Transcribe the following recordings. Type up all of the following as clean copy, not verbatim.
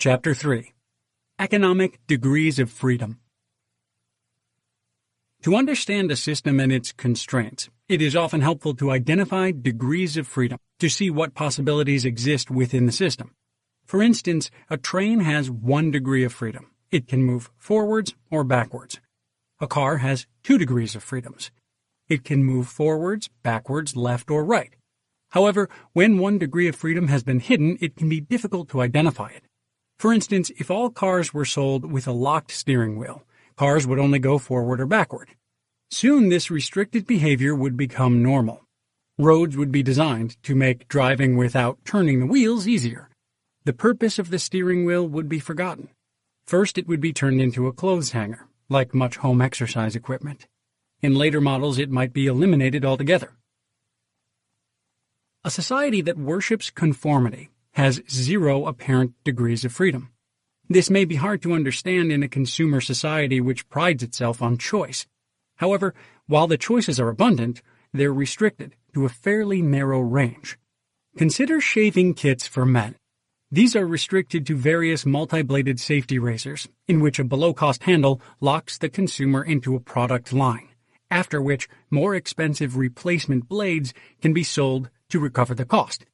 Chapter 3. Economic Degrees of Freedom. To understand a system and its constraints, it is often helpful to identify degrees of freedom to see what possibilities exist within the system. For instance, a train has 1 degree of freedom. It can move forwards or backwards. A car has 2 degrees of freedoms. It can move forwards, backwards, left, or right. However, when 1 degree of freedom has been hidden, it can be difficult to identify it. For instance, if all cars were sold with a locked steering wheel, cars would only go forward or backward. Soon this restricted behavior would become normal. Roads would be designed to make driving without turning the wheels easier. The purpose of the steering wheel would be forgotten. First, it would be turned into a clothes hanger, like much home exercise equipment. In later models, it might be eliminated altogether. A society that worships conformity has 0 apparent degrees of freedom. This may be hard to understand in a consumer society which prides itself on choice. However, while the choices are abundant, they're restricted to a fairly narrow range. Consider shaving kits for men. These are restricted to various multi-bladed safety razors, in which a below-cost handle locks the consumer into a product line, after which more expensive replacement blades can be sold to recover the cost.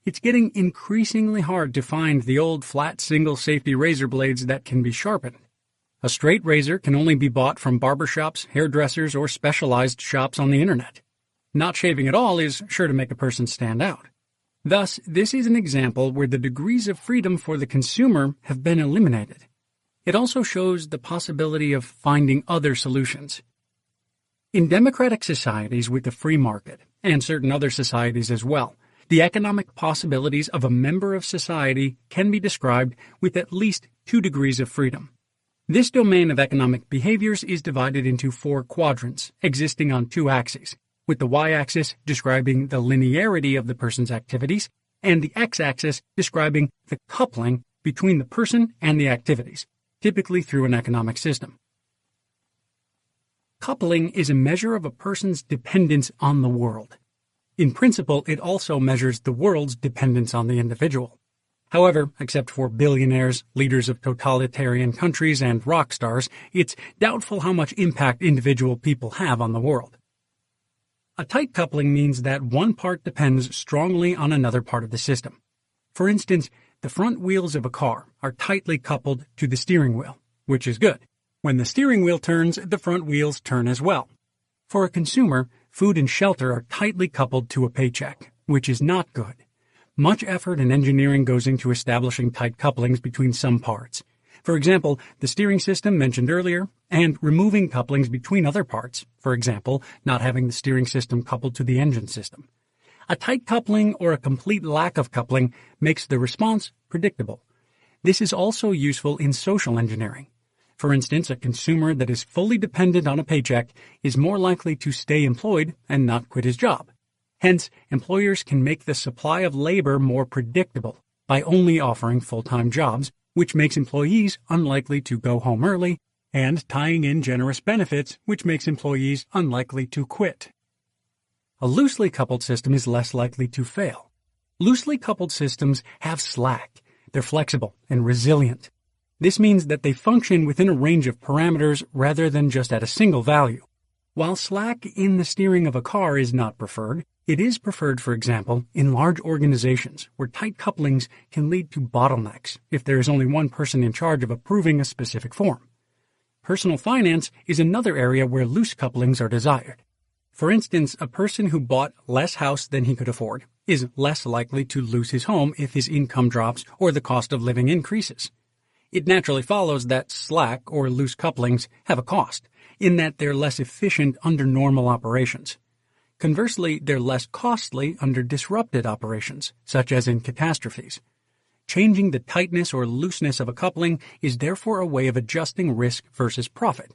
It's getting increasingly hard to find the old flat single safety razor blades that can be sharpened. A straight razor can only be bought from barbershops, hairdressers, or specialized shops on the internet. Not shaving at all is sure to make a person stand out. Thus, this is an example where the degrees of freedom for the consumer have been eliminated. It also shows the possibility of finding other solutions. In democratic societies with the free market, and certain other societies as well, the economic possibilities of a member of society can be described with at least 2 degrees of freedom. This domain of economic behaviors is divided into 4 quadrants, existing on 2 axes, with the y-axis describing the linearity of the person's activities, and the x-axis describing the coupling between the person and the activities, typically through an economic system. Coupling is a measure of a person's dependence on the world. In principle, it also measures the world's dependence on the individual. However, except for billionaires, leaders of totalitarian countries, and rock stars, it's doubtful how much impact individual people have on the world. A tight coupling means that one part depends strongly on another part of the system. For instance, the front wheels of a car are tightly coupled to the steering wheel, which is good. When the steering wheel turns, the front wheels turn as well. For a consumer, food and shelter are tightly coupled to a paycheck, which is not good. Much effort and engineering goes into establishing tight couplings between some parts. For example, the steering system mentioned earlier, and removing couplings between other parts, for example, not having the steering system coupled to the engine system. A tight coupling or a complete lack of coupling makes the response predictable. This is also useful in social engineering. For instance, a consumer that is fully dependent on a paycheck is more likely to stay employed and not quit his job. Hence, employers can make the supply of labor more predictable by only offering full-time jobs, which makes employees unlikely to go home early, and tying in generous benefits, which makes employees unlikely to quit. A loosely coupled system is less likely to fail. Loosely coupled systems have slack. They're flexible and resilient. This means that they function within a range of parameters rather than just at a single value. While slack in the steering of a car is not preferred, it is preferred, for example, in large organizations where tight couplings can lead to bottlenecks if there is only one person in charge of approving a specific form. Personal finance is another area where loose couplings are desired. For instance, a person who bought less house than he could afford is less likely to lose his home if his income drops or the cost of living increases. It naturally follows that slack or loose couplings have a cost, in that they're less efficient under normal operations. Conversely, they're less costly under disrupted operations, such as in catastrophes. Changing the tightness or looseness of a coupling is therefore a way of adjusting risk versus profit.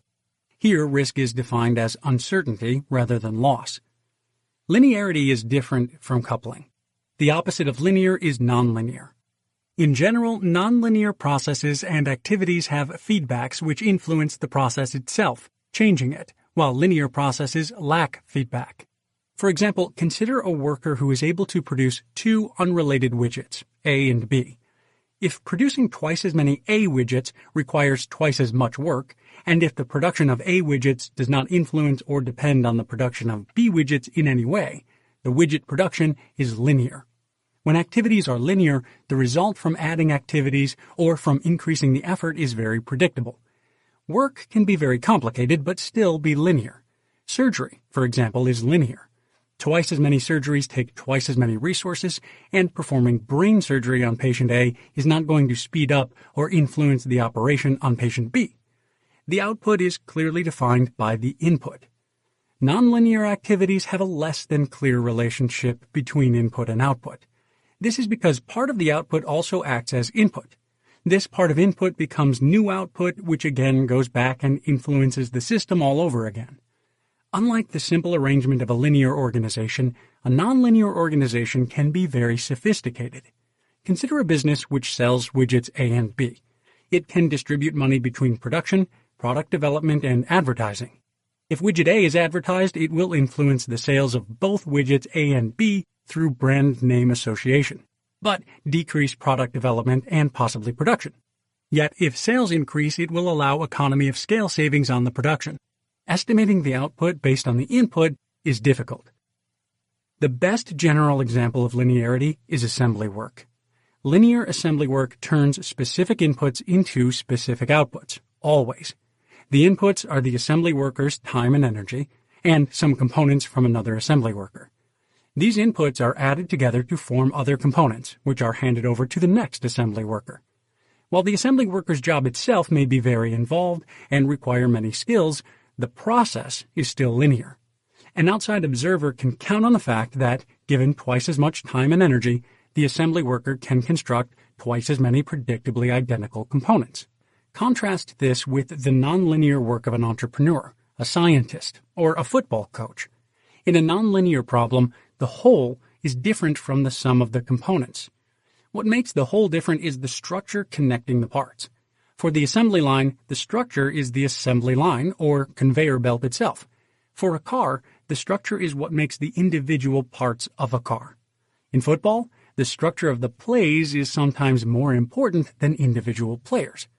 Here, risk is defined as uncertainty rather than loss. Linearity is different from coupling. The opposite of linear is nonlinear. In general, nonlinear processes and activities have feedbacks which influence the process itself, changing it, while linear processes lack feedback. For example, consider a worker who is able to produce 2 unrelated widgets, A and B. If producing twice as many A widgets requires twice as much work, and if the production of A widgets does not influence or depend on the production of B widgets in any way, the widget production is linear. When activities are linear, the result from adding activities or from increasing the effort is very predictable. Work can be very complicated but still be linear. Surgery, for example, is linear. Twice as many surgeries take twice as many resources, and performing brain surgery on patient A is not going to speed up or influence the operation on patient B. The output is clearly defined by the input. Nonlinear activities have a less than clear relationship between input and output. This is because part of the output also acts as input. This part of input becomes new output, which again goes back and influences the system all over again. Unlike the simple arrangement of a linear organization, a nonlinear organization can be very sophisticated. Consider a business which sells widgets A and B. It can distribute money between production, product development, and advertising. If widget A is advertised, it will influence the sales of both widgets A and B through brand name association, but decrease product development and possibly production. Yet if sales increase, it will allow economy of scale savings on the production. Estimating the output based on the input is difficult. The best general example of linearity is assembly work. Linear assembly work turns specific inputs into specific outputs, always. The inputs are the assembly worker's time and energy, and some components from another assembly worker. These inputs are added together to form other components, which are handed over to the next assembly worker. While the assembly worker's job itself may be very involved and require many skills, the process is still linear. An outside observer can count on the fact that, given twice as much time and energy, the assembly worker can construct twice as many predictably identical components. Contrast this with the nonlinear work of an entrepreneur, a scientist, or a football coach. In a nonlinear problem, the whole is different from the sum of the components. What makes the whole different is the structure connecting the parts. For the assembly line, the structure is the assembly line, or conveyor belt itself. For a car, the structure is what makes the individual parts of a car. In football, the structure of the plays is sometimes more important than individual players.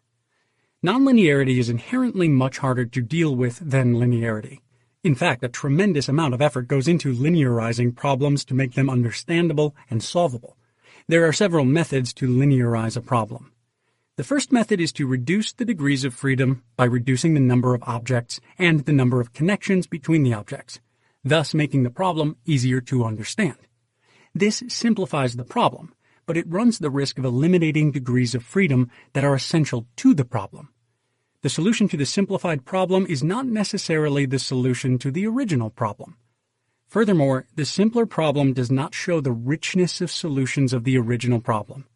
Nonlinearity is inherently much harder to deal with than linearity. In fact, a tremendous amount of effort goes into linearizing problems to make them understandable and solvable. There are several methods to linearize a problem. The first method is to reduce the degrees of freedom by reducing the number of objects and the number of connections between the objects, thus making the problem easier to understand. This simplifies the problem, but it runs the risk of eliminating degrees of freedom that are essential to the problem. The solution to the simplified problem is not necessarily the solution to the original problem. Furthermore, the simpler problem does not show the richness of solutions of the original problem.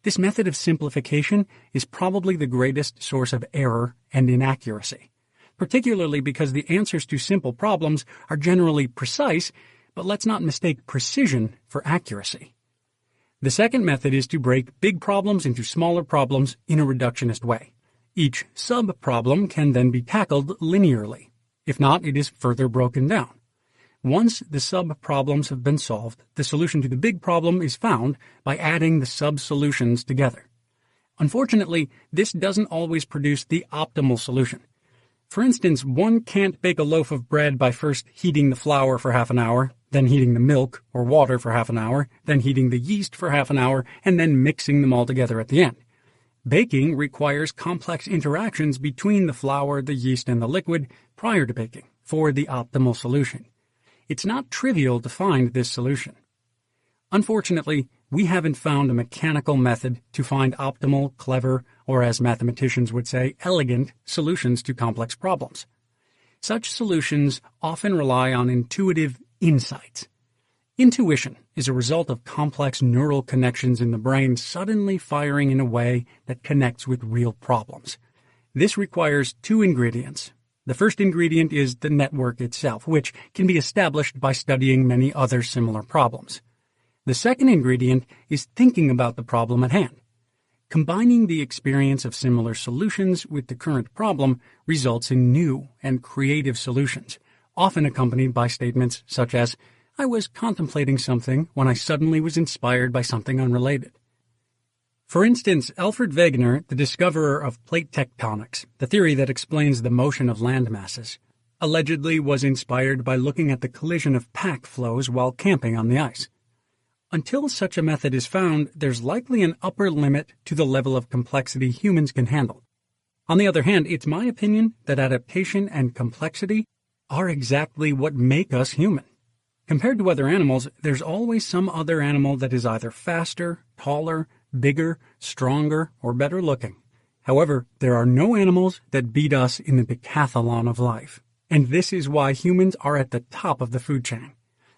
This method of simplification is probably the greatest source of error and inaccuracy, particularly because the answers to simple problems are generally precise, but let's not mistake precision for accuracy. The second method is to break big problems into smaller problems in a reductionist way. Each sub-problem can then be tackled linearly. If not, it is further broken down. Once the sub-problems have been solved, the solution to the big problem is found by adding the sub-solutions together. Unfortunately, this doesn't always produce the optimal solution. For instance, one can't bake a loaf of bread by first heating the flour for half an hour, then heating the milk or water for half an hour, then heating the yeast for half an hour, and then mixing them all together at the end. Baking requires complex interactions between the flour, the yeast, and the liquid prior to baking for the optimal solution. It's not trivial to find this solution. Unfortunately, we haven't found a mechanical method to find optimal, clever, or as mathematicians would say, elegant solutions to complex problems. Such solutions often rely on intuitive insights. Intuition is a result of complex neural connections in the brain suddenly firing in a way that connects with real problems. This requires two ingredients. The first ingredient is the network itself, which can be established by studying many other similar problems. The second ingredient is thinking about the problem at hand. Combining the experience of similar solutions with the current problem results in new and creative solutions, often accompanied by statements such as, "I was contemplating something when I suddenly was inspired by something unrelated." For instance, Alfred Wegener, the discoverer of plate tectonics, the theory that explains the motion of land masses, allegedly was inspired by looking at the collision of pack flows while camping on the ice. Until such a method is found, there's likely an upper limit to the level of complexity humans can handle. On the other hand, it's my opinion that adaptation and complexity are exactly what make us human. Compared to other animals, there's always some other animal that is either faster, taller, bigger, stronger, or better looking. However, there are no animals that beat us in the decathlon of life. And this is why humans are at the top of the food chain.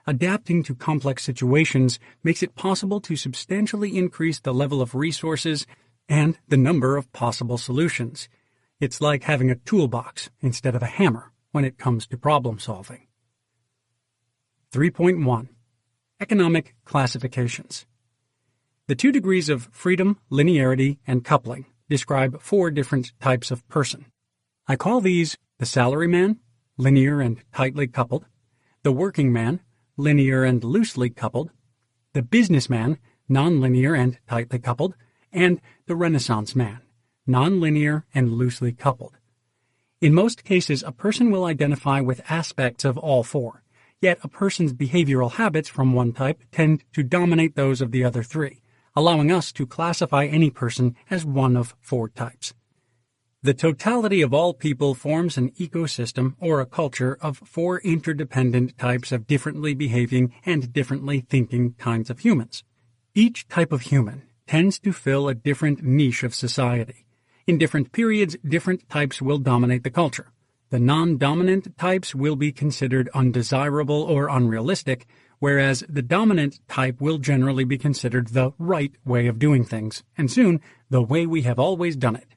Adapting to complex situations makes it possible to substantially increase the level of resources and the number of possible solutions. It's like having a toolbox instead of a hammer when it comes to problem solving. 3.1. Economic classifications. The 2 degrees of freedom, linearity, and coupling describe 4 different types of person. I call these the salaryman, linear and tightly coupled, the working man, linear and loosely coupled, the businessman, nonlinear and tightly coupled, and the Renaissance man, nonlinear and loosely coupled. In most cases, a person will identify with aspects of all 4, yet a person's behavioral habits from one type tend to dominate those of the other 3, allowing us to classify any person as one of 4 types. The totality of all people forms an ecosystem or a culture of 4 interdependent types of differently behaving and differently thinking kinds of humans. Each type of human tends to fill a different niche of society. In different periods, different types will dominate the culture. The non-dominant types will be considered undesirable or unrealistic, whereas the dominant type will generally be considered the right way of doing things, and soon the way we have always done it.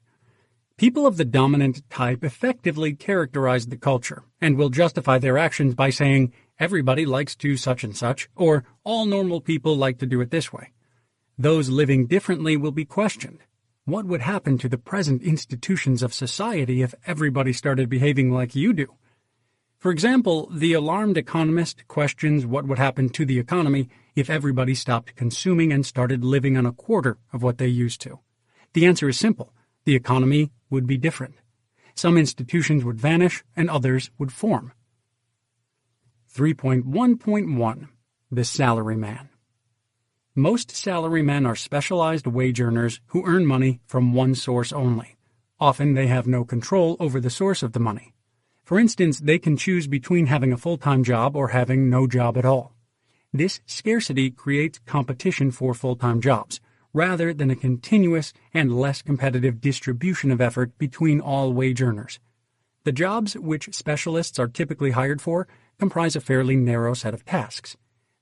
People of the dominant type effectively characterize the culture and will justify their actions by saying, everybody likes to such and such, or all normal people like to do it this way. Those living differently will be questioned. What would happen to the present institutions of society if everybody started behaving like you do? For example, the alarmed economist questions what would happen to the economy if everybody stopped consuming and started living on a quarter of what they used to. The answer is simple. The economy would be different. Some institutions would vanish and others would form. 3.1.1. The Salaryman. Most salarymen are specialized wage earners who earn money from one source only. Often they have no control over the source of the money. For instance, they can choose between having a full-time job or having no job at all. This scarcity creates competition for full-time jobs, rather than a continuous and less competitive distribution of effort between all wage earners. The jobs which specialists are typically hired for comprise a fairly narrow set of tasks.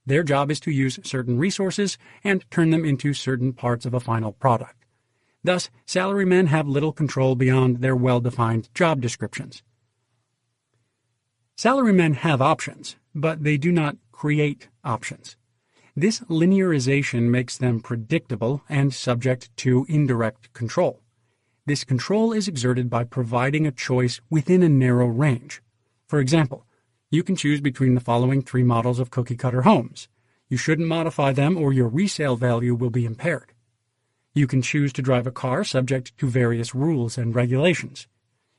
Their job is to use certain resources and turn them into certain parts of a final product. Thus, salarymen have little control beyond their well-defined job descriptions. Salarymen have options, but they do not create options. This linearization makes them predictable and subject to indirect control. This control is exerted by providing a choice within a narrow range. For example, you can choose between the following 3 models of cookie-cutter homes. You shouldn't modify them or your resale value will be impaired. You can choose to drive a car subject to various rules and regulations.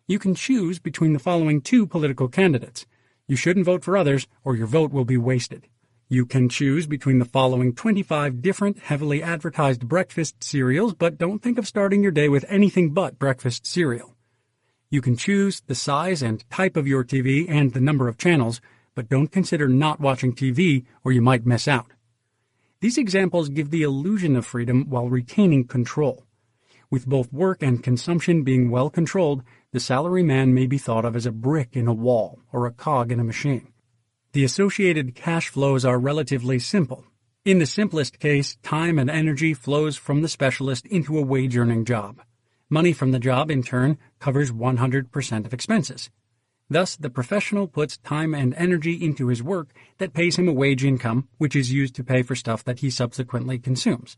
You can choose between the following 2 political candidates. You shouldn't vote for others or your vote will be wasted. You can choose between the following 25 different heavily advertised breakfast cereals, but don't think of starting your day with anything but breakfast cereal. You can choose the size and type of your TV and the number of channels, but don't consider not watching TV or you might miss out. These examples give the illusion of freedom while retaining control. With both work and consumption being well controlled, the salaryman may be thought of as a brick in a wall or a cog in a machine. The associated cash flows are relatively simple. In the simplest case, time and energy flows from the specialist into a wage-earning job. Money from the job, in turn, covers 100% of expenses. Thus, the professional puts time and energy into his work that pays him a wage income, which is used to pay for stuff that he subsequently consumes.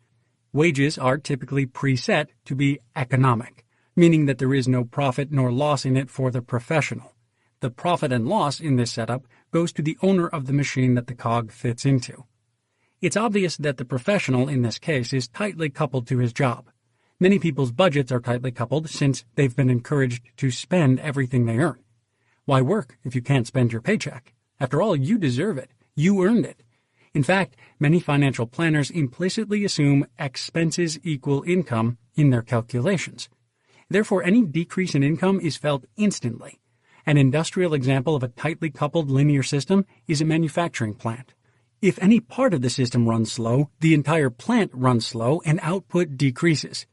Wages are typically preset to be economic, meaning that there is no profit nor loss in it for the professional. The profit and loss in this setup goes to the owner of the machine that the cog fits into. It's obvious that the professional in this case is tightly coupled to his job. Many people's budgets are tightly coupled since they've been encouraged to spend everything they earn. Why work if you can't spend your paycheck? After all, you deserve it. You earned it. In fact, many financial planners implicitly assume expenses equal income in their calculations. Therefore, any decrease in income is felt instantly. An industrial example of a tightly coupled linear system is a manufacturing plant. If any part of the system runs slow, the entire plant runs slow and output decreases.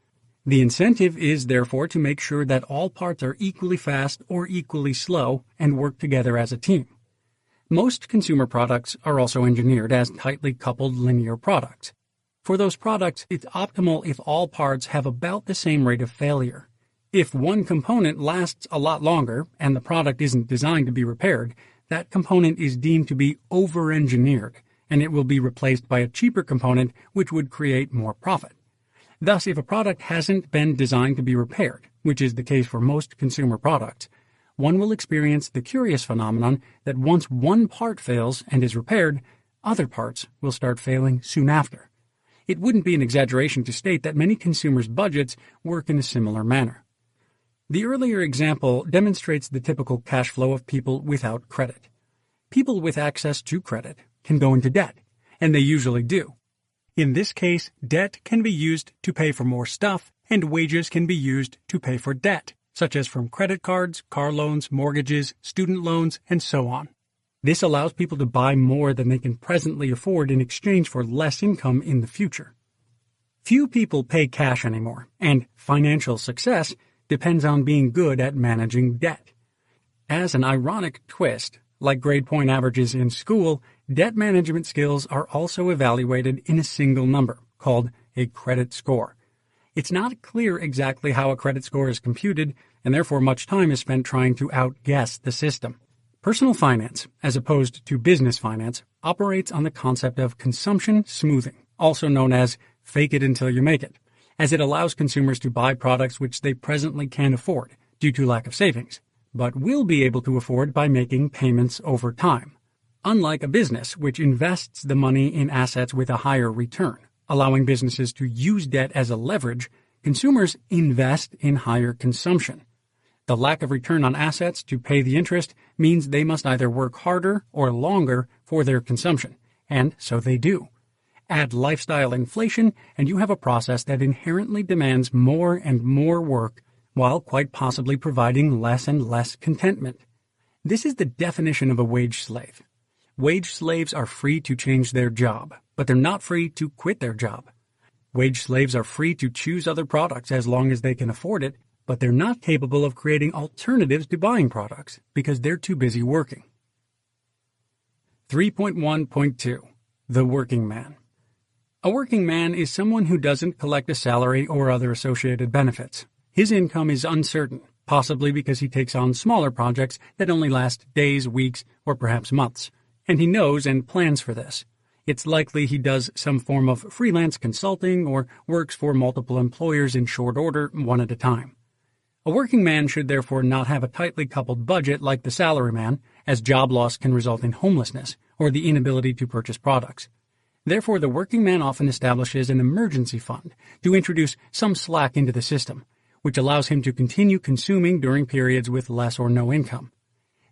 The incentive is, therefore, to make sure that all parts are equally fast or equally slow and work together as a team. Most consumer products are also engineered as tightly coupled linear products. For those products, it's optimal if all parts have about the same rate of failure. If one component lasts a lot longer and the product isn't designed to be repaired, that component is deemed to be over-engineered, and it will be replaced by a cheaper component which would create more profit. Thus, if a product hasn't been designed to be repaired, which is the case for most consumer products, one will experience the curious phenomenon that once one part fails and is repaired, other parts will start failing soon after. It wouldn't be an exaggeration to state that many consumers' budgets work in a similar manner. The earlier example demonstrates the typical cash flow of people without credit. People with access to credit can go into debt, and they usually do. In this case, debt can be used to pay for more stuff, and wages can be used to pay for debt, such as from credit cards, car loans, mortgages, student loans, and so on. This allows people to buy more than they can presently afford in exchange for less income in the future. Few people pay cash anymore, and financial success depends on being good at managing debt. As an ironic twist, like grade point averages in school, debt management skills are also evaluated in a single number, called a credit score. It's not clear exactly how a credit score is computed, and therefore much time is spent trying to outguess the system. Personal finance, as opposed to business finance, operates on the concept of consumption smoothing, also known as fake it until you make it, as it allows consumers to buy products which they presently can't afford due to lack of savings, but will be able to afford by making payments over time. Unlike a business which invests the money in assets with a higher return, allowing businesses to use debt as a leverage, consumers invest in higher consumption. The lack of return on assets to pay the interest means they must either work harder or longer for their consumption, and so they do. Add lifestyle inflation, and you have a process that inherently demands more and more work, while quite possibly providing less and less contentment. This is the definition of a wage slave. Wage slaves are free to change their job, but they're not free to quit their job. Wage slaves are free to choose other products as long as they can afford it, but they're not capable of creating alternatives to buying products because they're too busy working. 3.1.2. The Working Man. A working man is someone who doesn't collect a salary or other associated benefits. His income is uncertain, possibly because he takes on smaller projects that only last days, weeks, or perhaps months, and he knows and plans for this. It's likely he does some form of freelance consulting or works for multiple employers in short order, one at a time. A working man should therefore not have a tightly coupled budget like the salaryman, as job loss can result in homelessness or the inability to purchase products. Therefore, the working man often establishes an emergency fund to introduce some slack into the system, which allows him to continue consuming during periods with less or no income.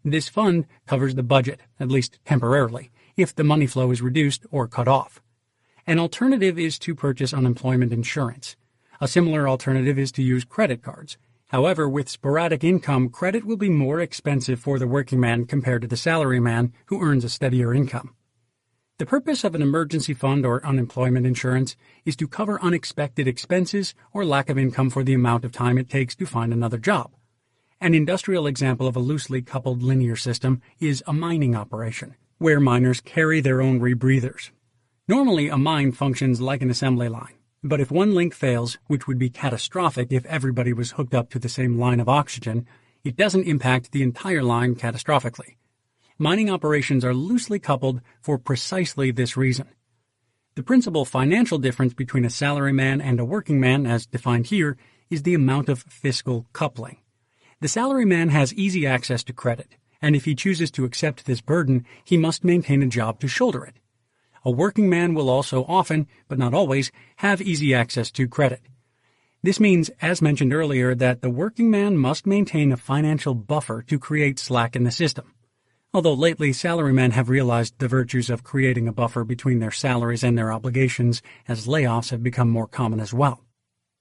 This fund covers the budget, at least temporarily, if the money flow is reduced or cut off. An alternative is to purchase unemployment insurance. A similar alternative is to use credit cards. However, with sporadic income, credit will be more expensive for the working man compared to the salaryman who earns a steadier income. The purpose of an emergency fund or unemployment insurance is to cover unexpected expenses or lack of income for the amount of time it takes to find another job. An industrial example of a loosely coupled linear system is a mining operation, where miners carry their own rebreathers. Normally, a mine functions like an assembly line. But if one link fails, which would be catastrophic if everybody was hooked up to the same line of oxygen, it doesn't impact the entire line catastrophically. Mining operations are loosely coupled for precisely this reason. The principal financial difference between a salaryman and a working man, as defined here, is the amount of fiscal coupling. The salaryman has easy access to credit, and if he chooses to accept this burden, he must maintain a job to shoulder it. A working man will also often, but not always, have easy access to credit. This means, as mentioned earlier, that the working man must maintain a financial buffer to create slack in the system. Although lately salarymen have realized the virtues of creating a buffer between their salaries and their obligations, as layoffs have become more common as well.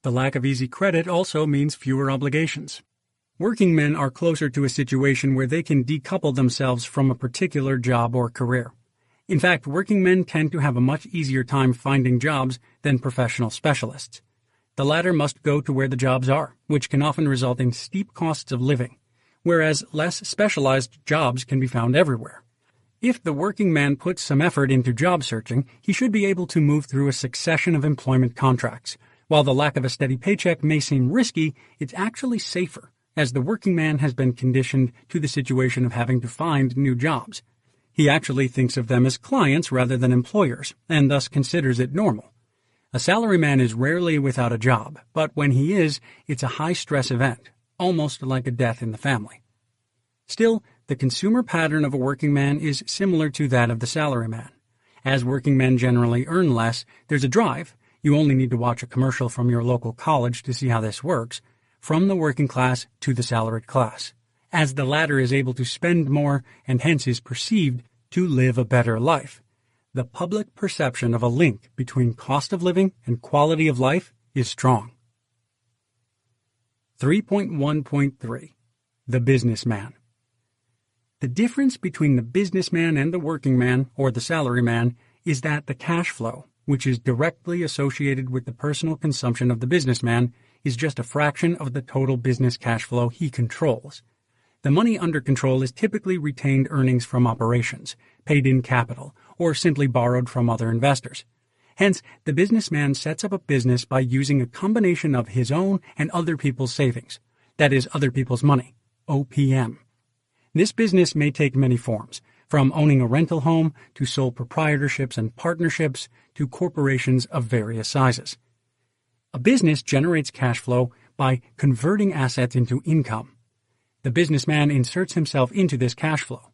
The lack of easy credit also means fewer obligations. Working men are closer to a situation where they can decouple themselves from a particular job or career. In fact, working men tend to have a much easier time finding jobs than professional specialists. The latter must go to where the jobs are, which can often result in steep costs of living, whereas less specialized jobs can be found everywhere. If the working man puts some effort into job searching, he should be able to move through a succession of employment contracts. While the lack of a steady paycheck may seem risky, it's actually safer, as the working man has been conditioned to the situation of having to find new jobs. He actually thinks of them as clients rather than employers, and thus considers it normal. A salaryman is rarely without a job, but when he is, it's a high-stress event, almost like a death in the family. Still, the consumer pattern of a working man is similar to that of the salaryman. As working men generally earn less, there's a drive — you only need to watch a commercial from your local college to see how this works — from the working class to the salaried class, as the latter is able to spend more and hence is perceived to live a better life. The public perception of a link between cost of living and quality of life is strong. 3.1.3 The Businessman. The difference between the businessman and the working man, or the salaryman, is that the cash flow, which is directly associated with the personal consumption of the businessman, is just a fraction of the total business cash flow he controls. The money under control is typically retained earnings from operations, paid in capital, or simply borrowed from other investors. Hence, the businessman sets up a business by using a combination of his own and other people's savings, that is, other people's money, OPM. This business may take many forms, from owning a rental home to sole proprietorships and partnerships to corporations of various sizes. A business generates cash flow by converting assets into income. The businessman inserts himself into this cash flow.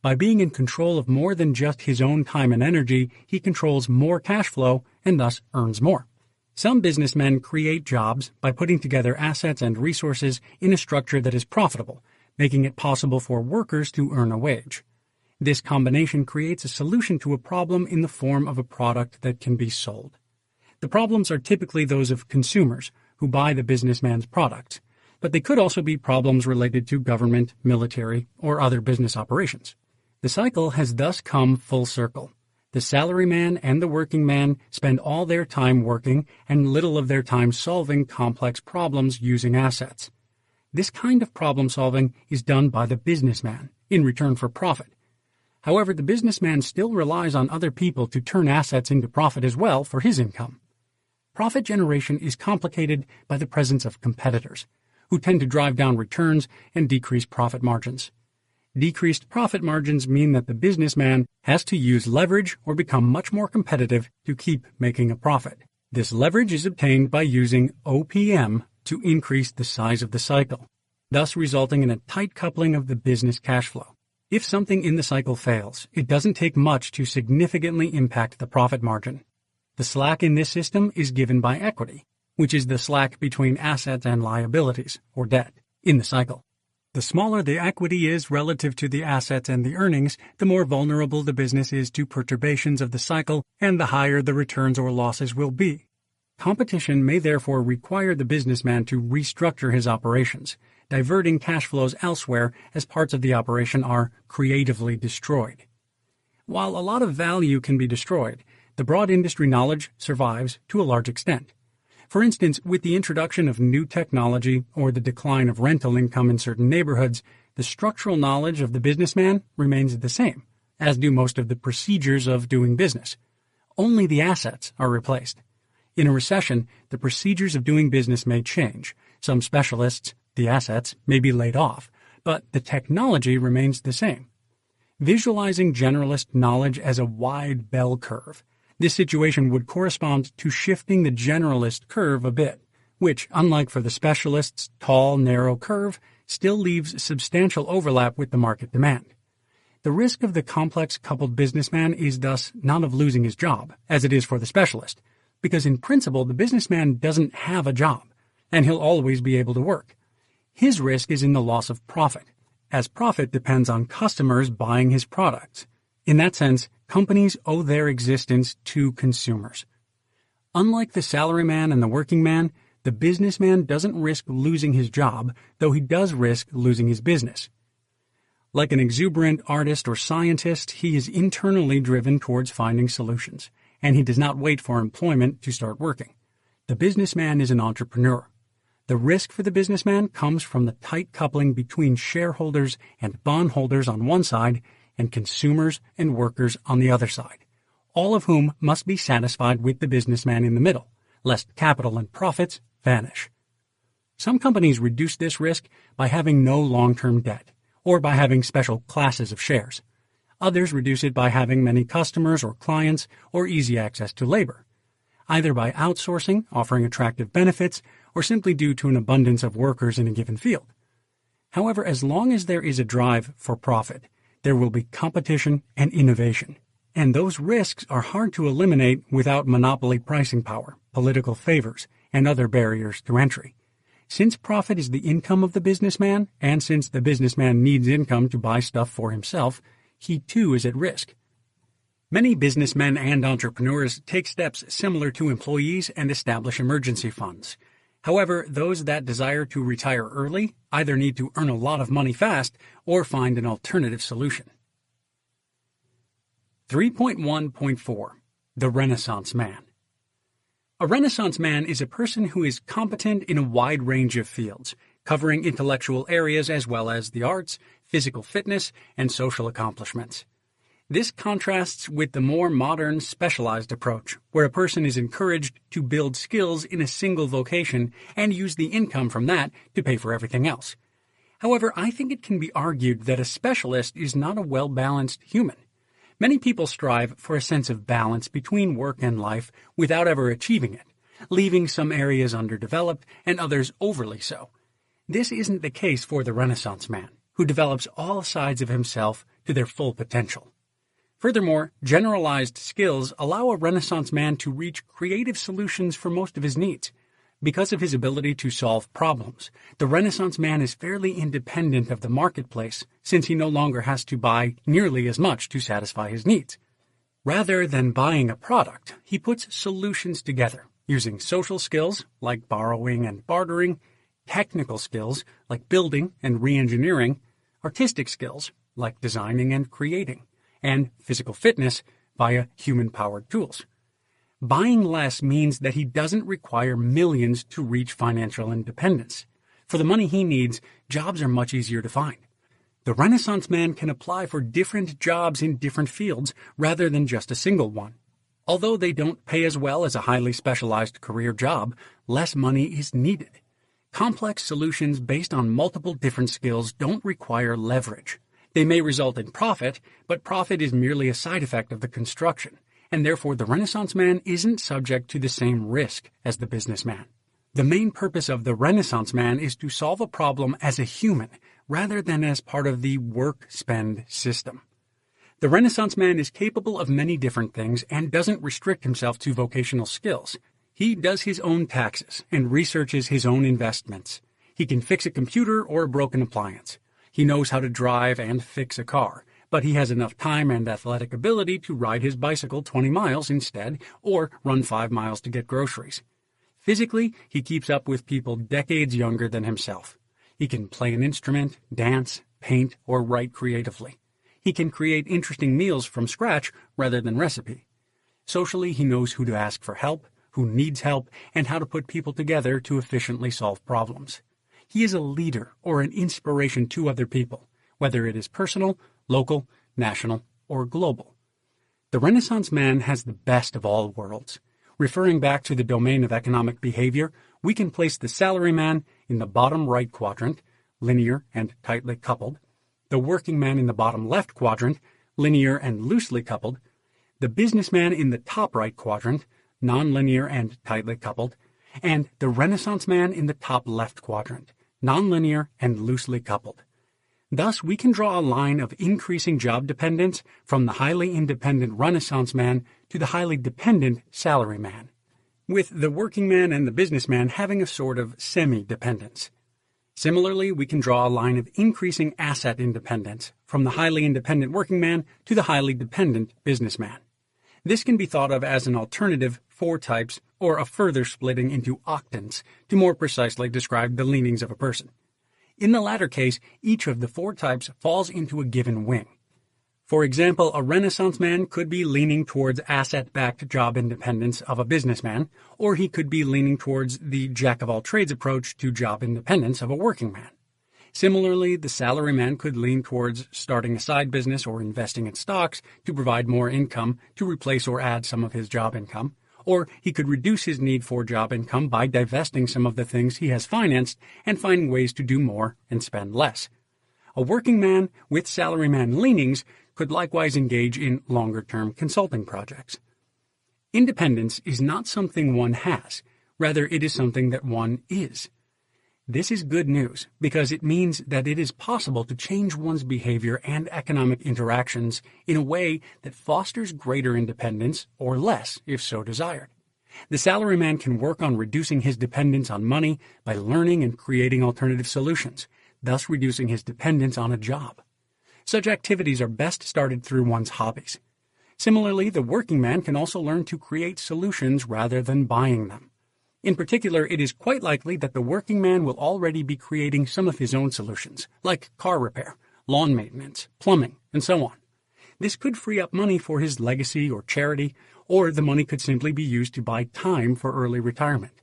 By being in control of more than just his own time and energy, he controls more cash flow and thus earns more. Some businessmen create jobs by putting together assets and resources in a structure that is profitable, making it possible for workers to earn a wage. This combination creates a solution to a problem in the form of a product that can be sold. The problems are typically those of consumers who buy the businessman's products, but they could also be problems related to government, military, or other business operations. The cycle has thus come full circle. The salaryman and the working man spend all their time working and little of their time solving complex problems using assets. This kind of problem solving is done by the businessman in return for profit. However, the businessman still relies on other people to turn assets into profit as well for his income. Profit generation is complicated by the presence of competitors, who tend to drive down returns and decrease profit margins. Decreased profit margins mean that the businessman has to use leverage or become much more competitive to keep making a profit. This leverage is obtained by using OPM to increase the size of the cycle, thus resulting in a tight coupling of the business cash flow. If something in the cycle fails, it doesn't take much to significantly impact the profit margin. The slack in this system is given by equity, which is the slack between assets and liabilities, or debt, in the cycle. The smaller the equity is relative to the assets and the earnings, the more vulnerable the business is to perturbations of the cycle, and the higher the returns or losses will be. Competition may therefore require the businessman to restructure his operations, diverting cash flows elsewhere as parts of the operation are creatively destroyed. While a lot of value can be destroyed, the broad industry knowledge survives to a large extent. For instance, with the introduction of new technology or the decline of rental income in certain neighborhoods, the structural knowledge of the businessman remains the same, as do most of the procedures of doing business. Only the assets are replaced. In a recession, the procedures of doing business may change. Some specialists, the assets, may be laid off, but the technology remains the same. Visualizing generalist knowledge as a wide bell curve, this situation would correspond to shifting the generalist curve a bit, which, unlike for the specialist's tall, narrow curve, still leaves substantial overlap with the market demand. The risk of the complex coupled businessman is thus not of losing his job, as it is for the specialist, because in principle the businessman doesn't have a job. and he'll always be able to work. His risk is in the loss of profit, as profit depends on customers buying his products. In that sense, companies owe their existence to consumers. Unlike the salaryman and the working man, the businessman doesn't risk losing his job, though he does risk losing his business. Like an exuberant artist or scientist, he is internally driven towards finding solutions, and he does not wait for employment to start working. The businessman is an entrepreneur. The risk for the businessman comes from the tight coupling between shareholders and bondholders on one side and consumers and workers on the other side, all of whom must be satisfied with the businessman in the middle, lest capital and profits vanish. Some companies reduce this risk by having no long-term debt, or by having special classes of shares. Others reduce it by having many customers or clients or easy access to labor, either by outsourcing, offering attractive benefits, or simply due to an abundance of workers in a given field. However, as long as there is a drive for profit, there will be competition and innovation, and those risks are hard to eliminate without monopoly pricing power, political favors, and other barriers to entry. Since profit is the income of the businessman, and since the businessman needs income to buy stuff for himself, he too is at risk. Many businessmen and entrepreneurs take steps similar to employees and establish emergency funds. However, those that desire to retire early either need to earn a lot of money fast or find an alternative solution. 3.1.4 The Renaissance Man. A Renaissance man is a person who is competent in a wide range of fields, covering intellectual areas as well as the arts, physical fitness, and social accomplishments. This contrasts with the more modern, specialized approach, where a person is encouraged to build skills in a single vocation and use the income from that to pay for everything else. However, I think it can be argued that a specialist is not a well-balanced human. Many people strive for a sense of balance between work and life without ever achieving it, leaving some areas underdeveloped and others overly so. This isn't the case for the Renaissance man, who develops all sides of himself to their full potential. Furthermore, generalized skills allow a Renaissance man to reach creative solutions for most of his needs. Because of his ability to solve problems, the Renaissance man is fairly independent of the marketplace, since he no longer has to buy nearly as much to satisfy his needs. Rather than buying a product, he puts solutions together, using social skills, like borrowing and bartering, technical skills, like building and re-engineering, artistic skills, like designing and creating, and physical fitness via human-powered tools. Buying less means that he doesn't require millions to reach financial independence. For the money he needs, jobs are much easier to find. The Renaissance man can apply for different jobs in different fields rather than just a single one. Although they don't pay as well as a highly specialized career job, less money is needed. Complex solutions based on multiple different skills don't require leverage. They may result in profit, but profit is merely a side effect of the construction, and therefore the Renaissance man isn't subject to the same risk as the businessman. The main purpose of the Renaissance man is to solve a problem as a human, rather than as part of the work-spend system. The Renaissance man is capable of many different things and doesn't restrict himself to vocational skills. He does his own taxes and researches his own investments. He can fix a computer or a broken appliance. He knows how to drive and fix a car, but he has enough time and athletic ability to ride his bicycle 20 miles instead, or run 5 miles to get groceries. Physically, he keeps up with people decades younger than himself. He can play an instrument, dance, paint, or write creatively. He can create interesting meals from scratch rather than recipe. Socially, he knows who to ask for help, who needs help, and how to put people together to efficiently solve problems. He is a leader or an inspiration to other people, whether it is personal, local, national, or global. The Renaissance man has the best of all worlds. Referring back to the domain of economic behavior, we can place the salaryman in the bottom right quadrant, linear and tightly coupled, the working man in the bottom left quadrant, linear and loosely coupled, the businessman in the top right quadrant, nonlinear and tightly coupled, and the Renaissance man in the top left quadrant, nonlinear and loosely coupled. Thus, we can draw a line of increasing job dependence from the highly independent Renaissance man to the highly dependent salaryman. with the working man and the businessman having a sort of semi-dependence. Similarly, we can draw a line of increasing asset independence from the highly independent working man to the highly dependent businessman. This can be thought of as an alternative 4 types or a further splitting into octants to more precisely describe the leanings of a person. In the latter case, each of the 4 types falls into a given wing. For example, a Renaissance man could be leaning towards asset-backed job independence of a businessman, or he could be leaning towards the jack-of-all-trades approach to job independence of a working man. Similarly, the salaryman could lean towards starting a side business or investing in stocks to provide more income to replace or add some of his job income, or he could reduce his need for job income by divesting some of the things he has financed and finding ways to do more and spend less. A working man with salaryman leanings could likewise engage in longer-term consulting projects. Independence is not something one has, rather it is something that one is. This is good news because it means that it is possible to change one's behavior and economic interactions in a way that fosters greater independence or less if so desired. The salaryman can work on reducing his dependence on money by learning and creating alternative solutions, thus reducing his dependence on a job. Such activities are best started through one's hobbies. Similarly, the working man can also learn to create solutions rather than buying them. In particular, it is quite likely that the working man will already be creating some of his own solutions, like car repair, lawn maintenance, plumbing, and so on. This could free up money for his legacy or charity, or the money could simply be used to buy time for early retirement.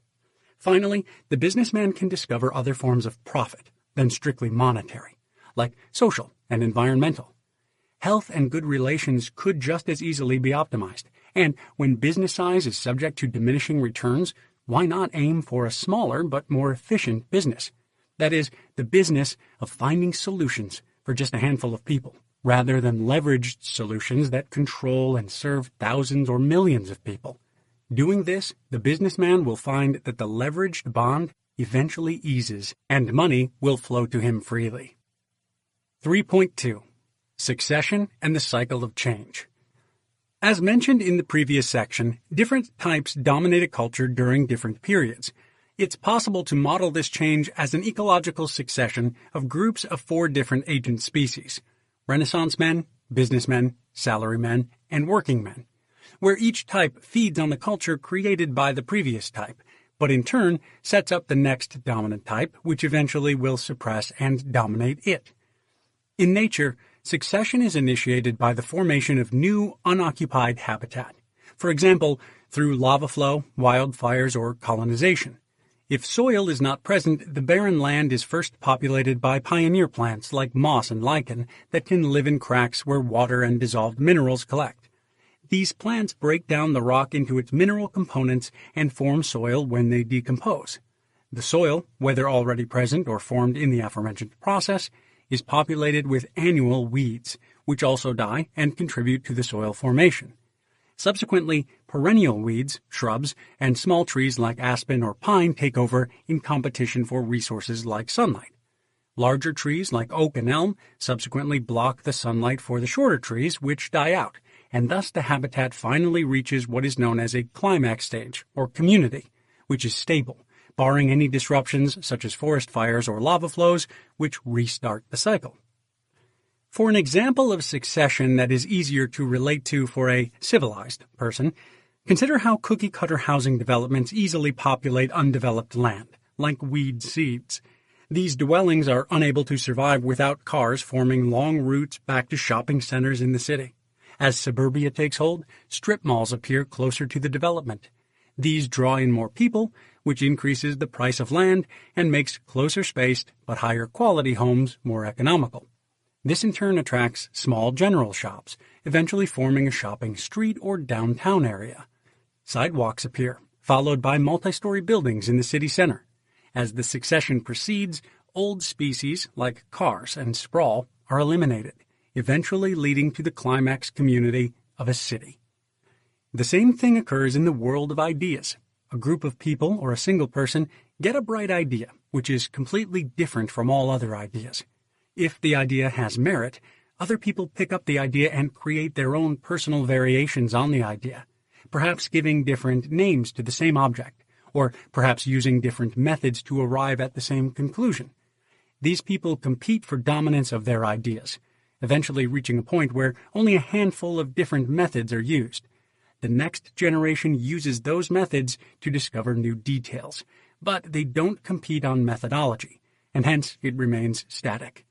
Finally, the businessman can discover other forms of profit than strictly monetary, like social and environmental. Health and good relations could just as easily be optimized, and when business size is subject to diminishing returns, why not aim for a smaller but more efficient business? That is, the business of finding solutions for just a handful of people, rather than leveraged solutions that control and serve thousands or millions of people. Doing this, the businessman will find that the leveraged bond eventually eases and money will flow to him freely. 3.2. Succession and the Cycle of Change. As mentioned in the previous section, different types dominate a culture during different periods. It's possible to model this change as an ecological succession of groups of 4 different agent species: Renaissance men, businessmen, salarymen, and working men, where each type feeds on the culture created by the previous type, but in turn sets up the next dominant type, which eventually will suppress and dominate it. In nature, succession is initiated by the formation of new, unoccupied habitat, for example, through lava flow, wildfires, or colonization. If soil is not present, the barren land is first populated by pioneer plants like moss and lichen that can live in cracks where water and dissolved minerals collect. These plants break down the rock into its mineral components and form soil when they decompose. The soil, whether already present or formed in the aforementioned process, is populated with annual weeds, which also die and contribute to the soil formation. Subsequently, perennial weeds, shrubs, and small trees like aspen or pine take over in competition for resources like sunlight. Larger trees like oak and elm subsequently block the sunlight for the shorter trees, which die out, and thus the habitat finally reaches what is known as a climax stage, or community, which is stable, barring any disruptions such as forest fires or lava flows, which restart the cycle. For an example of succession that is easier to relate to for a civilized person, consider how cookie-cutter housing developments easily populate undeveloped land, like weed seeds. These dwellings are unable to survive without cars forming long routes back to shopping centers in the city. As suburbia takes hold, strip malls appear closer to the development. These draw in more people, which increases the price of land and makes closer-spaced but higher-quality homes more economical. This in turn attracts small general shops, eventually forming a shopping street or downtown area. Sidewalks appear, followed by multi-story buildings in the city center. As the succession proceeds, old species like cars and sprawl are eliminated, eventually leading to the climax community of a city. The same thing occurs in the world of ideas. A group of people or a single person get a bright idea, which is completely different from all other ideas. If the idea has merit, other people pick up the idea and create their own personal variations on the idea. perhaps giving different names to the same object, or perhaps using different methods to arrive at the same conclusion. These people compete for dominance of their ideas, eventually reaching a point where only a handful of different methods are used. The next generation uses those methods to discover new details, but they don't compete on methodology, and hence it remains static.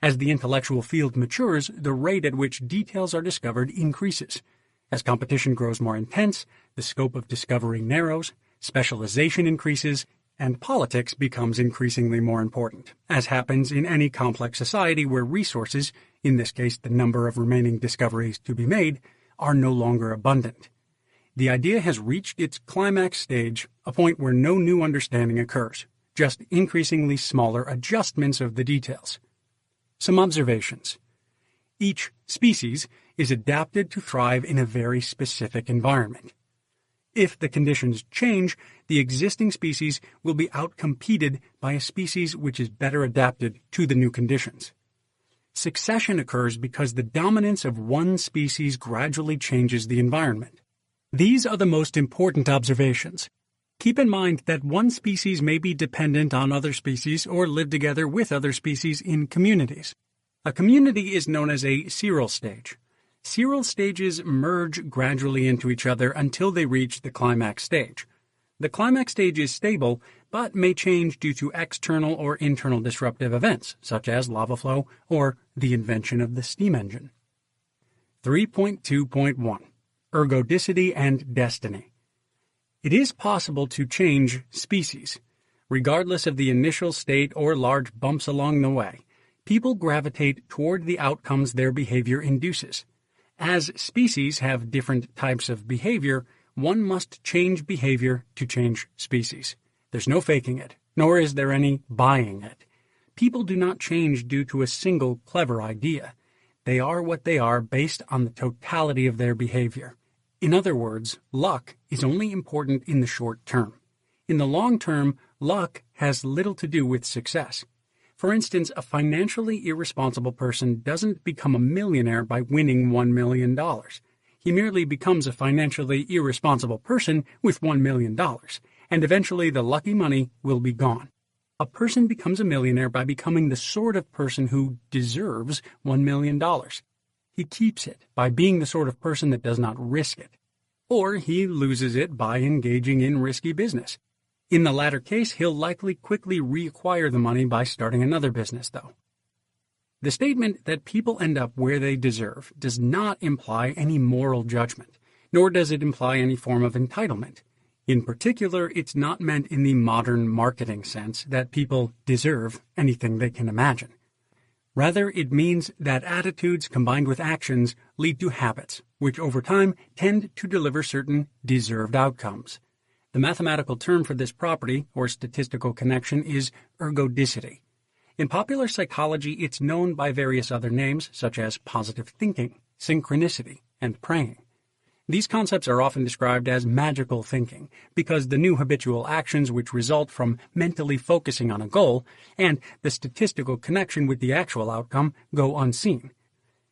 As the intellectual field matures, the rate at which details are discovered increases. As competition grows more intense, the scope of discovery narrows, specialization increases, and politics becomes increasingly more important, as happens in any complex society where resources, in this case the number of remaining discoveries to be made, are no longer abundant. The idea has reached its climax stage, a point where no new understanding occurs, just increasingly smaller adjustments of the details. Some observations. Each species is adapted to thrive in a very specific environment. If the conditions change, the existing species will be outcompeted by a species which is better adapted to the new conditions. Succession occurs because the dominance of one species gradually changes the environment. These are the most important observations. Keep in mind that one species may be dependent on other species or live together with other species in communities. A community is known as a seral stage. Seral stages merge gradually into each other until they reach the climax stage. The climax stage is stable, but may change due to external or internal disruptive events, such as lava flow or the invention of the steam engine. 3.2.1 Ergodicity and Destiny. It is possible to change species. Regardless of the initial state or large bumps along the way, people gravitate toward the outcomes their behavior induces. As species have different types of behavior, one must change behavior to change species. There's no faking it, nor is there any buying it. People do not change due to a single clever idea. They are what they are based on the totality of their behavior. In other words, luck is only important in the short term. In the long term, luck has little to do with success. For instance, a financially irresponsible person doesn't become a millionaire by winning $1 million. He merely becomes a financially irresponsible person with $1 million, and eventually the lucky money will be gone. A person becomes a millionaire by becoming the sort of person who deserves $1 million. He keeps it by being the sort of person that does not risk it. Or he loses it by engaging in risky business. In the latter case, he'll likely quickly reacquire the money by starting another business, though. The statement that people end up where they deserve does not imply any moral judgment, nor does it imply any form of entitlement. In particular, it's not meant in the modern marketing sense that people deserve anything they can imagine. Rather, it means that attitudes combined with actions lead to habits, which over time tend to deliver certain deserved outcomes. The mathematical term for this property, or statistical connection, is ergodicity. In popular psychology, it's known by various other names, such as positive thinking, synchronicity, and praying. These concepts are often described as magical thinking because the new habitual actions which result from mentally focusing on a goal and the statistical connection with the actual outcome go unseen.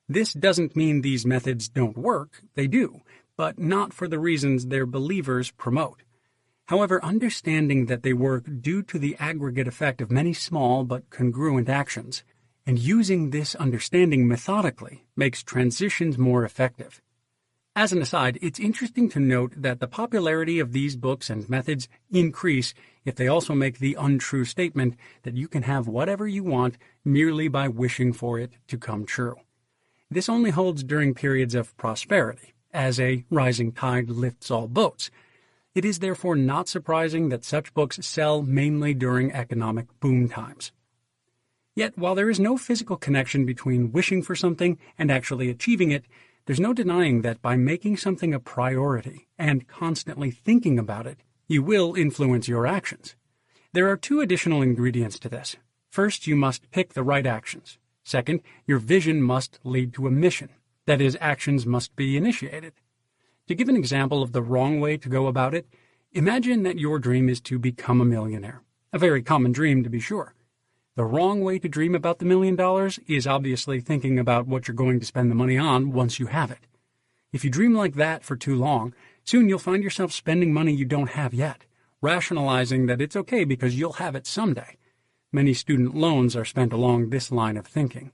This doesn't mean these methods don't work, they do, but not for the reasons their believers promote. However, understanding that they work due to the aggregate effect of many small but congruent actions, and using this understanding methodically makes transitions more effective. As an aside, it's interesting to note that the popularity of these books and methods increase if they also make the untrue statement that you can have whatever you want merely by wishing for it to come true. This only holds during periods of prosperity, as a rising tide lifts all boats. It is therefore not surprising that such books sell mainly during economic boom times. Yet, while there is no physical connection between wishing for something and actually achieving it, there's no denying that by making something a priority and constantly thinking about it, you will influence your actions. There are two additional ingredients to this. First, you must pick the right actions. Second, your vision must lead to a mission. That is, actions must be initiated. To give an example of the wrong way to go about it, imagine that your dream is to become a millionaire. A very common dream, to be sure. The wrong way to dream about the $1 million is obviously thinking about what you're going to spend the money on once you have it. If you dream like that for too long, Soon you'll find yourself spending money you don't have yet, rationalizing that it's okay because you'll have it someday. Many student loans are spent along this line of thinking.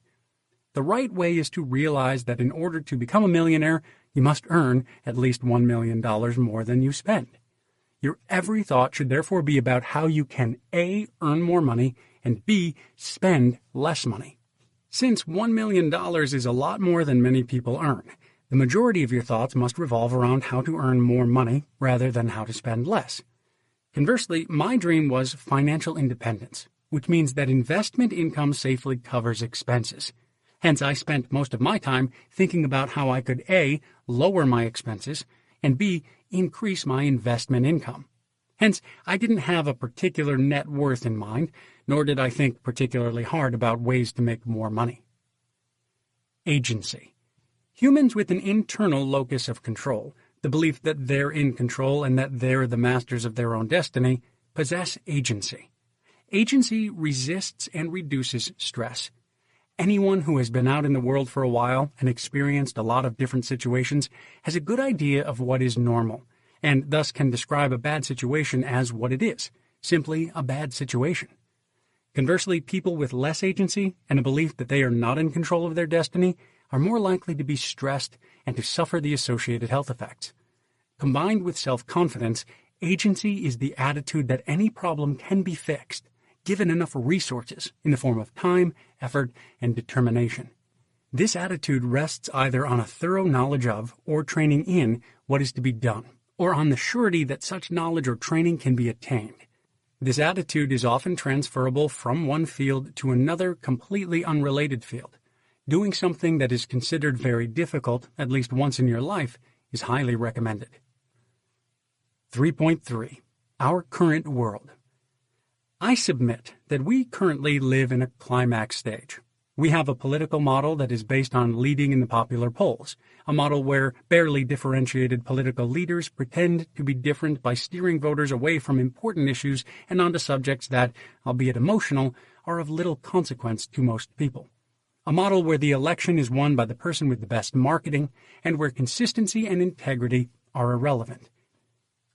The right way is to realize that in order to become a millionaire, you must earn at least $1 million more than you spend. Your every thought should therefore be about how you can A, earn more money, and B, spend less money. Since $1 million is a lot more than many people earn, the majority of your thoughts must revolve around how to earn more money rather than how to spend less. Conversely, my dream was financial independence, which means that investment income safely covers expenses. Hence, I spent most of my time thinking about how I could A, lower my expenses, and B, increase my investment income. Hence, I didn't have a particular net worth in mind, nor did I think particularly hard about ways to make more money. Agency. Humans with an internal locus of control, the belief that they're in control and that they're the masters of their own destiny, possess agency. Agency resists and reduces stress. Anyone who has been out in the world for a while and experienced a lot of different situations has a good idea of what is normal, and thus can describe a bad situation as what it is, simply a bad situation. Conversely, people with less agency and a belief that they are not in control of their destiny are more likely to be stressed and to suffer the associated health effects. Combined with self-confidence, agency is the attitude that any problem can be fixed, given enough resources in the form of time, effort, and determination. This attitude rests either on a thorough knowledge of or training in what is to be done, or on the surety that such knowledge or training can be attained. This attitude is often transferable from one field to another completely unrelated field. Doing something that is considered very difficult, at least once in your life, is highly recommended. 3.3. Our current world. I submit that we currently live in a climax stage. We have a political model that is based on leading in the popular polls, a model where barely differentiated political leaders pretend to be different by steering voters away from important issues and onto subjects that, albeit emotional, are of little consequence to most people. A model where the election is won by the person with the best marketing and where consistency and integrity are irrelevant.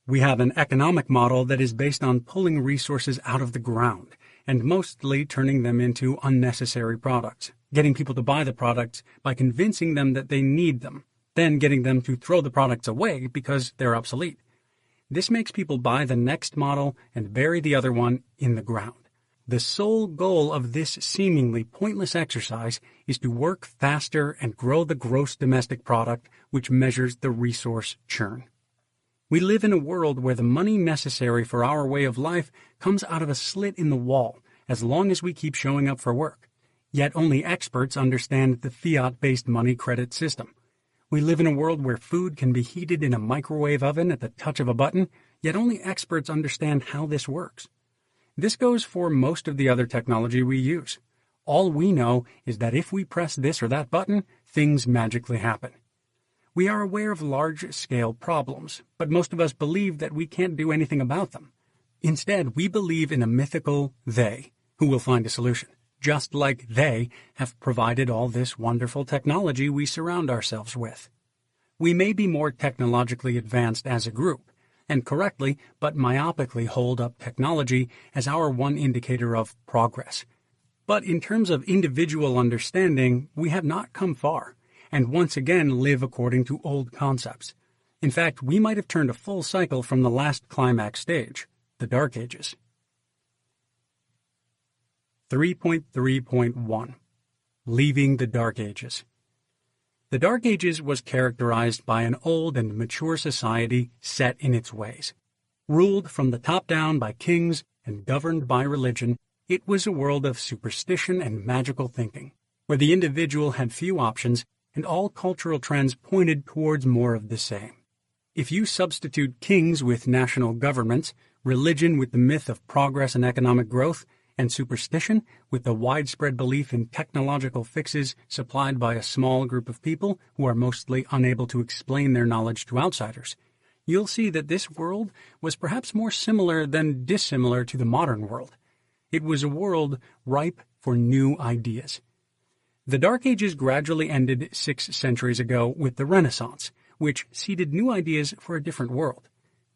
We have an economic model that is based on pulling resources out of the ground and mostly turning them into unnecessary products, getting people to buy the products by convincing them that they need them, then getting them to throw the products away because they're obsolete. This makes people buy the next model and bury the other one in the ground. The sole goal of this seemingly pointless exercise is to work faster and grow the gross domestic product, which measures the resource churn. We live in a world where the money necessary for our way of life comes out of a slit in the wall as long as we keep showing up for work. Yet only experts understand the fiat-based money credit system. We live in a world where food can be heated in a microwave oven at the touch of a button, yet only experts understand how this works. This goes for most of the other technology we use. All we know is that if we press this or that button, things magically happen. We are aware of large-scale problems, but most of us believe that we can't do anything about them. Instead, we believe in a mythical they who will find a solution, just like they have provided all this wonderful technology we surround ourselves with. We may be more technologically advanced as a group, and correctly but myopically hold up technology as our one indicator of progress. But in terms of individual understanding, we have not come far, and once again live according to old concepts. In fact, we might have turned a full cycle from the last climax stage, the Dark Ages. 3.3.1. Leaving the Dark Ages. The Dark Ages was characterized by an old and mature society set in its ways. Ruled from the top down by kings and governed by religion, it was a world of superstition and magical thinking, where the individual had few options and all cultural trends pointed towards more of the same. If you substitute kings with national governments, religion with the myth of progress and economic growth, and superstition with the widespread belief in technological fixes supplied by a small group of people who are mostly unable to explain their knowledge to outsiders, you'll see that this world was perhaps more similar than dissimilar to the modern world. It was a world ripe for new ideas. The Dark Ages gradually ended 6 centuries ago with the Renaissance, which seeded new ideas for a different world.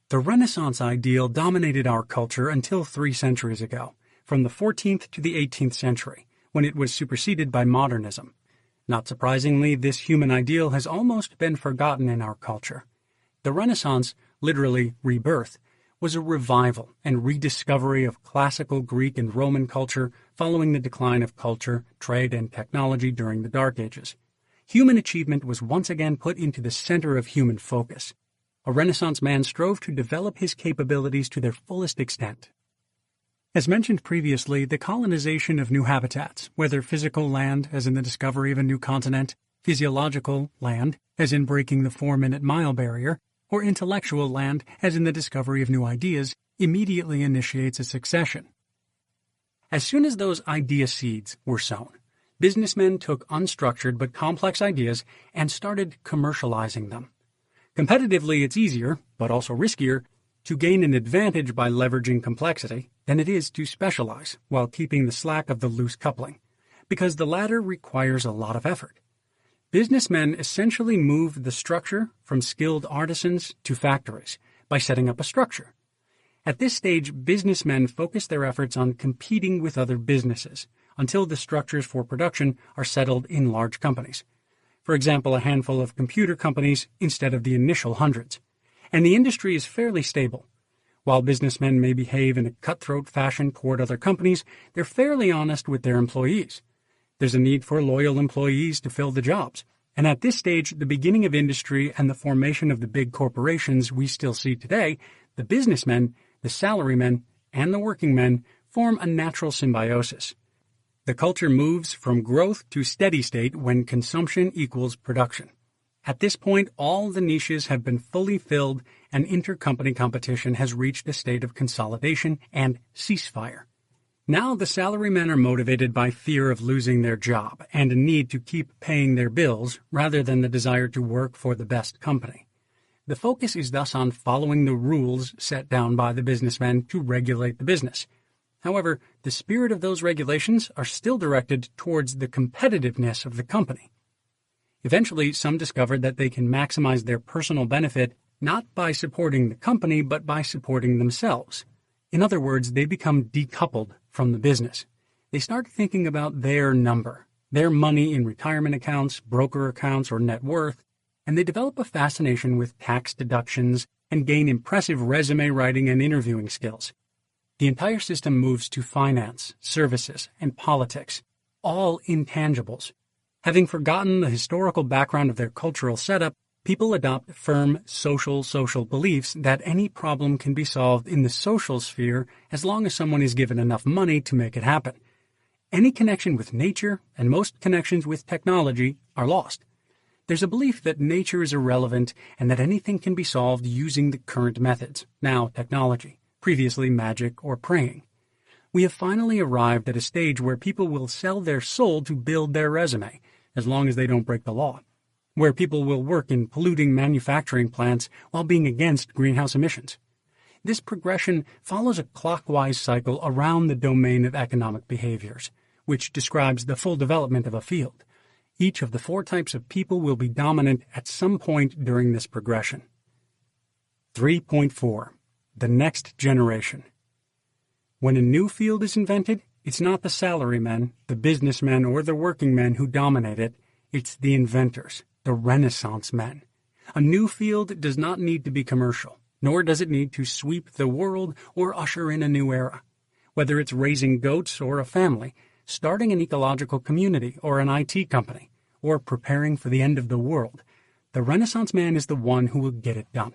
The Renaissance ideal dominated our culture until 3 centuries ago, from the 14th to the 18th century, when it was superseded by modernism. Not surprisingly, this human ideal has almost been forgotten in our culture. The Renaissance, literally rebirth, was a revival and rediscovery of classical Greek and Roman culture following the decline of culture, trade, and technology during the Dark Ages. Human achievement was once again put into the center of human focus. A Renaissance man strove to develop his capabilities to their fullest extent. As mentioned previously, the colonization of new habitats, whether physical land, as in the discovery of a new continent, physiological land, as in breaking the 4-minute mile barrier, or intellectual land, as in the discovery of new ideas, immediately initiates a succession. As soon as those idea seeds were sown, businessmen took unstructured but complex ideas and started commercializing them. Competitively, it's easier, but also riskier, to gain an advantage by leveraging complexity than it is to specialize while keeping the slack of the loose coupling, because the latter requires a lot of effort. Businessmen essentially moved the structure from skilled artisans to factories by setting up a structure. At this stage, businessmen focus their efforts on competing with other businesses until the structures for production are settled in large companies. For example, a handful of computer companies instead of the initial hundreds. And the industry is fairly stable. While businessmen may behave in a cutthroat fashion toward other companies, they're fairly honest with their employees. There's a need for loyal employees to fill the jobs. And at this stage, the beginning of industry and the formation of the big corporations we still see today, the businessmen, the salarymen, and the working men form a natural symbiosis. The culture moves from growth to steady state when consumption equals production. At this point, all the niches have been fully filled and intercompany competition has reached a state of consolidation and ceasefire. Now the salarymen are motivated by fear of losing their job and a need to keep paying their bills rather than the desire to work for the best company. The focus is thus on following the rules set down by the businessmen to regulate the business. However, the spirit of those regulations are still directed towards the competitiveness of the company. Eventually, some discovered that they can maximize their personal benefit not by supporting the company, but by supporting themselves. In other words, they become decoupled from the business. They start thinking about their number, their money in retirement accounts, broker accounts, or net worth, and they develop a fascination with tax deductions and gain impressive resume writing and interviewing skills. The entire system moves to finance, services, and politics, all intangibles. Having forgotten the historical background of their cultural setup, people adopt firm social beliefs that any problem can be solved in the social sphere as long as someone is given enough money to make it happen. Any connection with nature and most connections with technology are lost. There's a belief that nature is irrelevant and that anything can be solved using the current methods, now technology, previously magic or praying. We have finally arrived at a stage where people will sell their soul to build their resume, as long as they don't break the law, where people will work in polluting manufacturing plants while being against greenhouse emissions. This progression follows a clockwise cycle around the domain of economic behaviors, which describes the full development of a field. Each of the 4 types of people will be dominant at some point during this progression. 3.4. The next generation. When a new field is invented, it's not the salarymen, the businessmen, or the working men who dominate it. It's the inventors, the Renaissance men. A new field does not need to be commercial, nor does it need to sweep the world or usher in a new era. Whether it's raising goats or a family, starting an ecological community or an IT company, or preparing for the end of the world, the Renaissance man is the one who will get it done.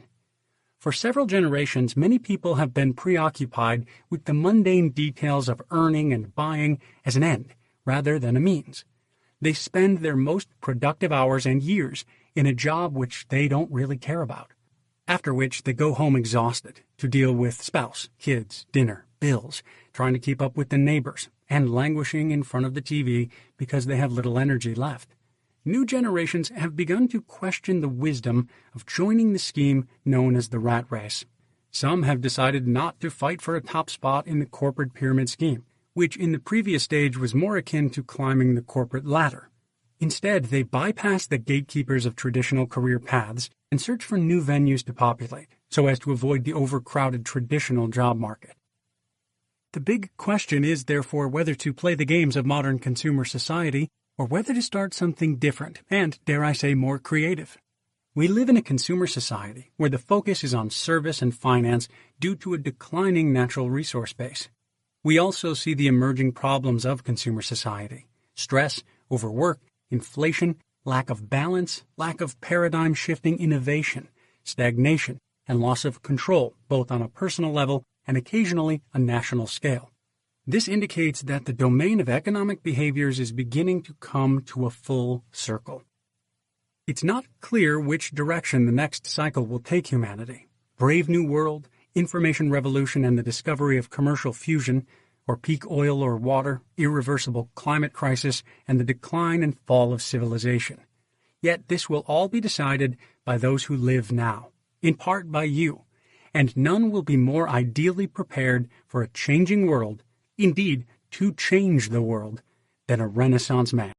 For several generations, many people have been preoccupied with the mundane details of earning and buying as an end rather than a means. They spend their most productive hours and years in a job which they don't really care about, after which they go home exhausted to deal with spouse, kids, dinner, bills, trying to keep up with the neighbors, and languishing in front of the TV because they have little energy left. New generations have begun to question the wisdom of joining the scheme known as the rat race. Some have decided not to fight for a top spot in the corporate pyramid scheme, which in the previous stage was more akin to climbing the corporate ladder. Instead, they bypass the gatekeepers of traditional career paths and search for new venues to populate, so as to avoid the overcrowded traditional job market. The big question is, therefore, whether to play the games of modern consumer society or whether to start something different and, dare I say, more creative. We live in a consumer society where the focus is on service and finance due to a declining natural resource base. We also see the emerging problems of consumer society: stress, overwork, inflation, lack of balance, lack of paradigm-shifting innovation, stagnation, and loss of control, both on a personal level and occasionally a national scale. This indicates that the domain of economic behaviors is beginning to come to a full circle. It's not clear which direction the next cycle will take humanity: Brave New World, Information Revolution and the discovery of commercial fusion, or peak oil or water, irreversible climate crisis, and the decline and fall of civilization. Yet this will all be decided by those who live now, in part by you, and none will be more ideally prepared for a changing world, indeed, to change the world, than a Renaissance man.